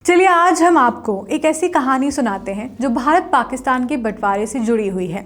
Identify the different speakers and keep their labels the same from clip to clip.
Speaker 1: चलिए आज हम आपको एक ऐसी कहानी सुनाते हैं जो भारत पाकिस्तान के बंटवारे से जुड़ी हुई है।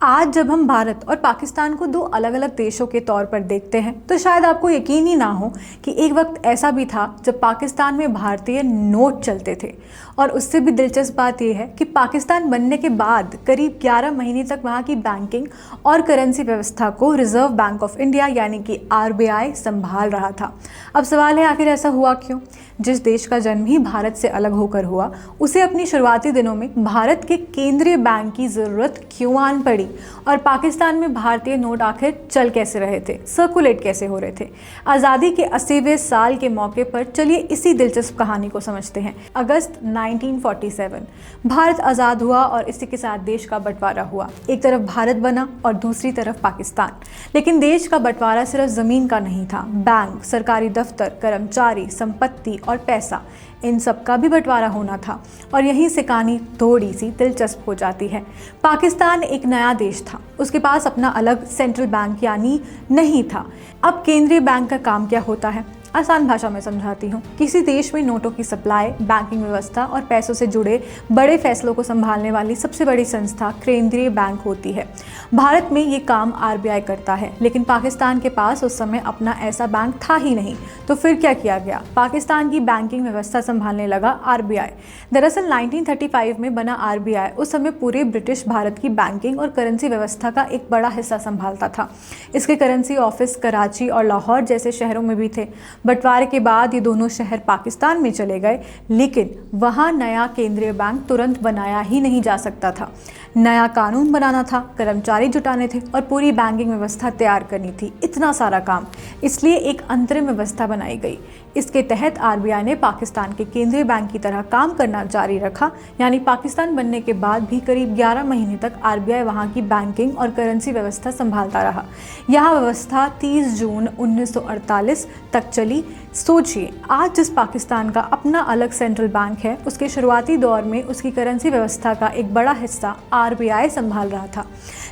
Speaker 1: आज जब हम भारत और पाकिस्तान को दो अलग अलग देशों के तौर पर देखते हैं तो शायद आपको यकीन ही ना हो कि एक वक्त ऐसा भी था जब पाकिस्तान में भारतीय नोट चलते थे। और उससे भी दिलचस्प बात यह है कि पाकिस्तान बनने के बाद करीब 11 महीने तक वहाँ की बैंकिंग और करेंसी व्यवस्था को रिजर्व बैंक ऑफ इंडिया यानी कि RBI संभाल रहा था। अब सवाल है, आखिर ऐसा हुआ क्यों? जिस देश का जन्म ही भारत से अलग होकर हुआ, उसे अपनी शुरुआती दिनों में भारत के केंद्रीय बैंक की जरूरत क्यों आन पड़ी? और पाकिस्तान में भारतीय नोट आखिर चल कैसे रहे थे, सर्कुलेट कैसे हो रहे थे? आज़ादी के 80वें साल के मौके पर चलिए इसी दिलचस्प कहानी को समझते हैं। अगस्त 1947 भारत आज़ाद हुआ और इसी के साथ देश का बंटवारा हुआ। एक तरफ भारत बना और दूसरी तरफ पाकिस्तान। लेकिन देश का बंटवारा सिर्फ ज़मीन का नहीं था, बैंक, सरकारी दफ्तर, कर्मचारी, संपत्ति और पैसा, इन सब का भी बंटवारा होना था। और यहीं से कहानी थोड़ी सी दिलचस्प हो जाती है। पाकिस्तान एक नया देश था, उसके पास अपना अलग सेंट्रल बैंक यानी नहीं था। अब केंद्रीय बैंक का काम क्या होता है, आसान भाषा में समझाती हूँ। किसी देश में नोटों की सप्लाई, बैंकिंग व्यवस्था और पैसों से जुड़े बड़े फैसलों को संभालने वाली सबसे बड़ी संस्था केंद्रीय बैंक होती है। भारत में ये काम RBI करता है, लेकिन पाकिस्तान के पास उस समय अपना ऐसा बैंक था ही नहीं। तो फिर क्या किया गया? पाकिस्तान की बैंकिंग व्यवस्था संभालने लगा RBI। दरअसल 1935 में बना RBI उस समय पूरे ब्रिटिश भारत की बैंकिंग और करेंसी व्यवस्था का एक बड़ा हिस्सा संभालता था। इसके करेंसी ऑफिस कराची और लाहौर जैसे शहरों में भी थे। बंटवारे के बाद ये दोनों शहर पाकिस्तान में चले गए, लेकिन वहाँ नया केंद्रीय बैंक तुरंत बनाया ही नहीं जा सकता था। नया कानून बनाना था, कर्मचारी जुटाने थे और पूरी बैंकिंग व्यवस्था तैयार करनी थी। इतना सारा काम, इसलिए एक अंतरिम व्यवस्था बनाई गई। इसके तहत RBI ने पाकिस्तान के केंद्रीय बैंक की तरह काम करना जारी रखा, यानी पाकिस्तान बनने के बाद भी करीब 11 महीने तक RBI वहाँ की बैंकिंग और करेंसी व्यवस्था संभालता रहा। यह व्यवस्था 30 जून 1948 तक चली। सोचिए, आज जिस पाकिस्तान का अपना अलग सेंट्रल बैंक है, उसके शुरुआती दौर में उसकी करेंसी व्यवस्था का एक बड़ा हिस्सा RBI संभाल रहा था।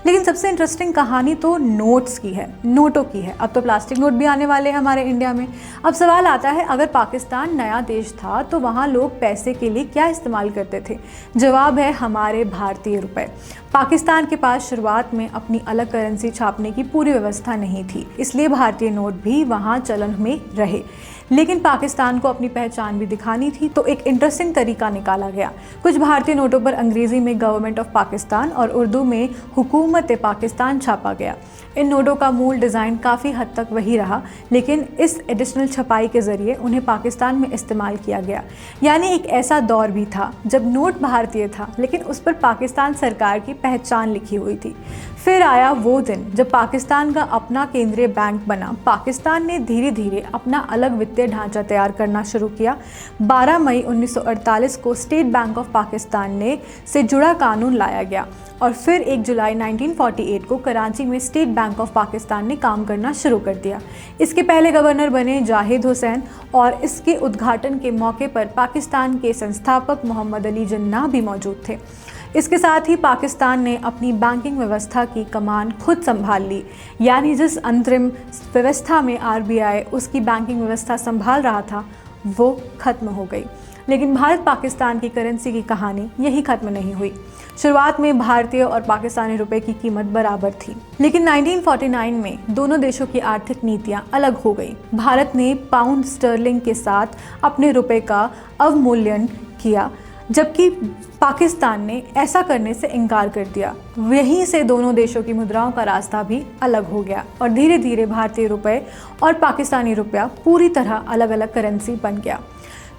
Speaker 1: लेकिन सबसे इंटरेस्टिंग कहानी तो नोट्स की है, नोटों की है। अब तो प्लास्टिक नोट भी आने वाले हैं हमारे इंडिया में। अब सवाल आता है, अगर पाकिस्तान नया देश था तो वहाँ लोग पैसे के लिए क्या इस्तेमाल करते थे? जवाब है हमारे भारतीय रुपए। पाकिस्तान के पास शुरुआत में अपनी अलग करेंसी छापने की पूरी व्यवस्था नहीं थी, इसलिए भारतीय नोट भी वहाँ चलन में रहे। लेकिन पाकिस्तान को अपनी पहचान भी दिखानी थी, तो एक इंटरेस्टिंग तरीका निकाला गया। कुछ भारतीय नोटों पर अंग्रेजी में गवर्नमेंट ऑफ पाकिस्तान और उर्दू में हुकूमत पाकिस्तान छापा गया। इन नोटों का मूल डिज़ाइन काफ़ी हद तक वही रहा, लेकिन इस एडिशनल छपाई के ज़रिए उन्हें पाकिस्तान में इस्तेमाल किया गया। यानी एक ऐसा दौर भी था जब नोट भारतीय था, लेकिन उस पर पाकिस्तान सरकार की पहचान लिखी हुई थी। फिर आया वो दिन जब पाकिस्तान का अपना केंद्रीय बैंक बना। पाकिस्तान ने धीरे धीरे अपना अलग वित्तीय ढांचा तैयार करना शुरू किया। 12 मई 1948 को स्टेट बैंक ऑफ पाकिस्तान ने से जुड़ा कानून लाया गया और फिर 1 जुलाई 1948 को कराची में स्टेट बैंक ऑफ पाकिस्तान ने काम करना शुरू कर दिया। इसके पहले गवर्नर बने जाहिद हुसैन और इसके उद्घाटन के मौके पर पाकिस्तान के संस्थापक मोहम्मद अली जिन्नाह भी मौजूद थे। इसके साथ ही पाकिस्तान ने अपनी बैंकिंग व्यवस्था की कमान खुद संभाल ली, यानी जिस अंतरिम व्यवस्था में RBI उसकी बैंकिंग व्यवस्था संभाल रहा था वो खत्म हो गई। लेकिन भारत पाकिस्तान की करेंसी की कहानी यही खत्म नहीं हुई। शुरुआत में भारतीय और पाकिस्तानी रुपए की कीमत बराबर थी, लेकिन 1949 में दोनों देशों की आर्थिक नीतियां अलग हो गई। भारत ने पाउंड स्टर्लिंग के साथ अपने रुपए का अवमूल्यन किया, जबकि पाकिस्तान ने ऐसा करने से इनकार कर दिया। यहीं से दोनों देशों की मुद्राओं का रास्ता भी अलग हो गया और धीरे धीरे भारतीय रुपए और पाकिस्तानी रुपया पूरी तरह अलग अलग करेंसी बन गया।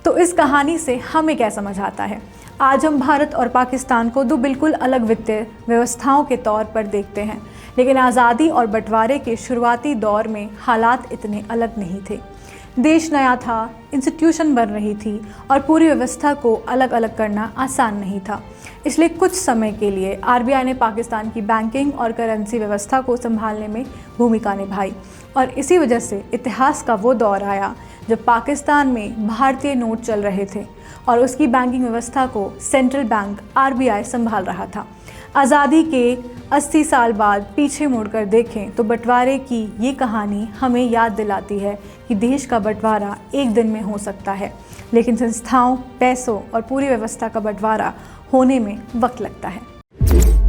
Speaker 1: तो इस कहानी से हमें क्या समझ आता है? आज हम भारत और पाकिस्तान को दो बिल्कुल अलग वित्तीय व्यवस्थाओं के तौर पर देखते हैं, लेकिन आज़ादी और बंटवारे के शुरुआती दौर में हालात इतने अलग नहीं थे। देश नया था, इंस्टीट्यूशन बन रही थी और पूरी व्यवस्था को अलग अलग करना आसान नहीं था। इसलिए कुछ समय के लिए RBI ने पाकिस्तान की बैंकिंग और करेंसी व्यवस्था को संभालने में भूमिका निभाई और इसी वजह से इतिहास का वो दौर आया जब पाकिस्तान में भारतीय नोट चल रहे थे और उसकी बैंकिंग व्यवस्था को सेंट्रल बैंक RBI संभाल रहा था। आज़ादी के 80 साल बाद पीछे मुड़कर देखें तो बंटवारे की ये कहानी हमें याद दिलाती है कि देश का बंटवारा एक दिन में हो सकता है, लेकिन संस्थाओं, पैसों और पूरी व्यवस्था का बंटवारा होने में वक्त लगता है।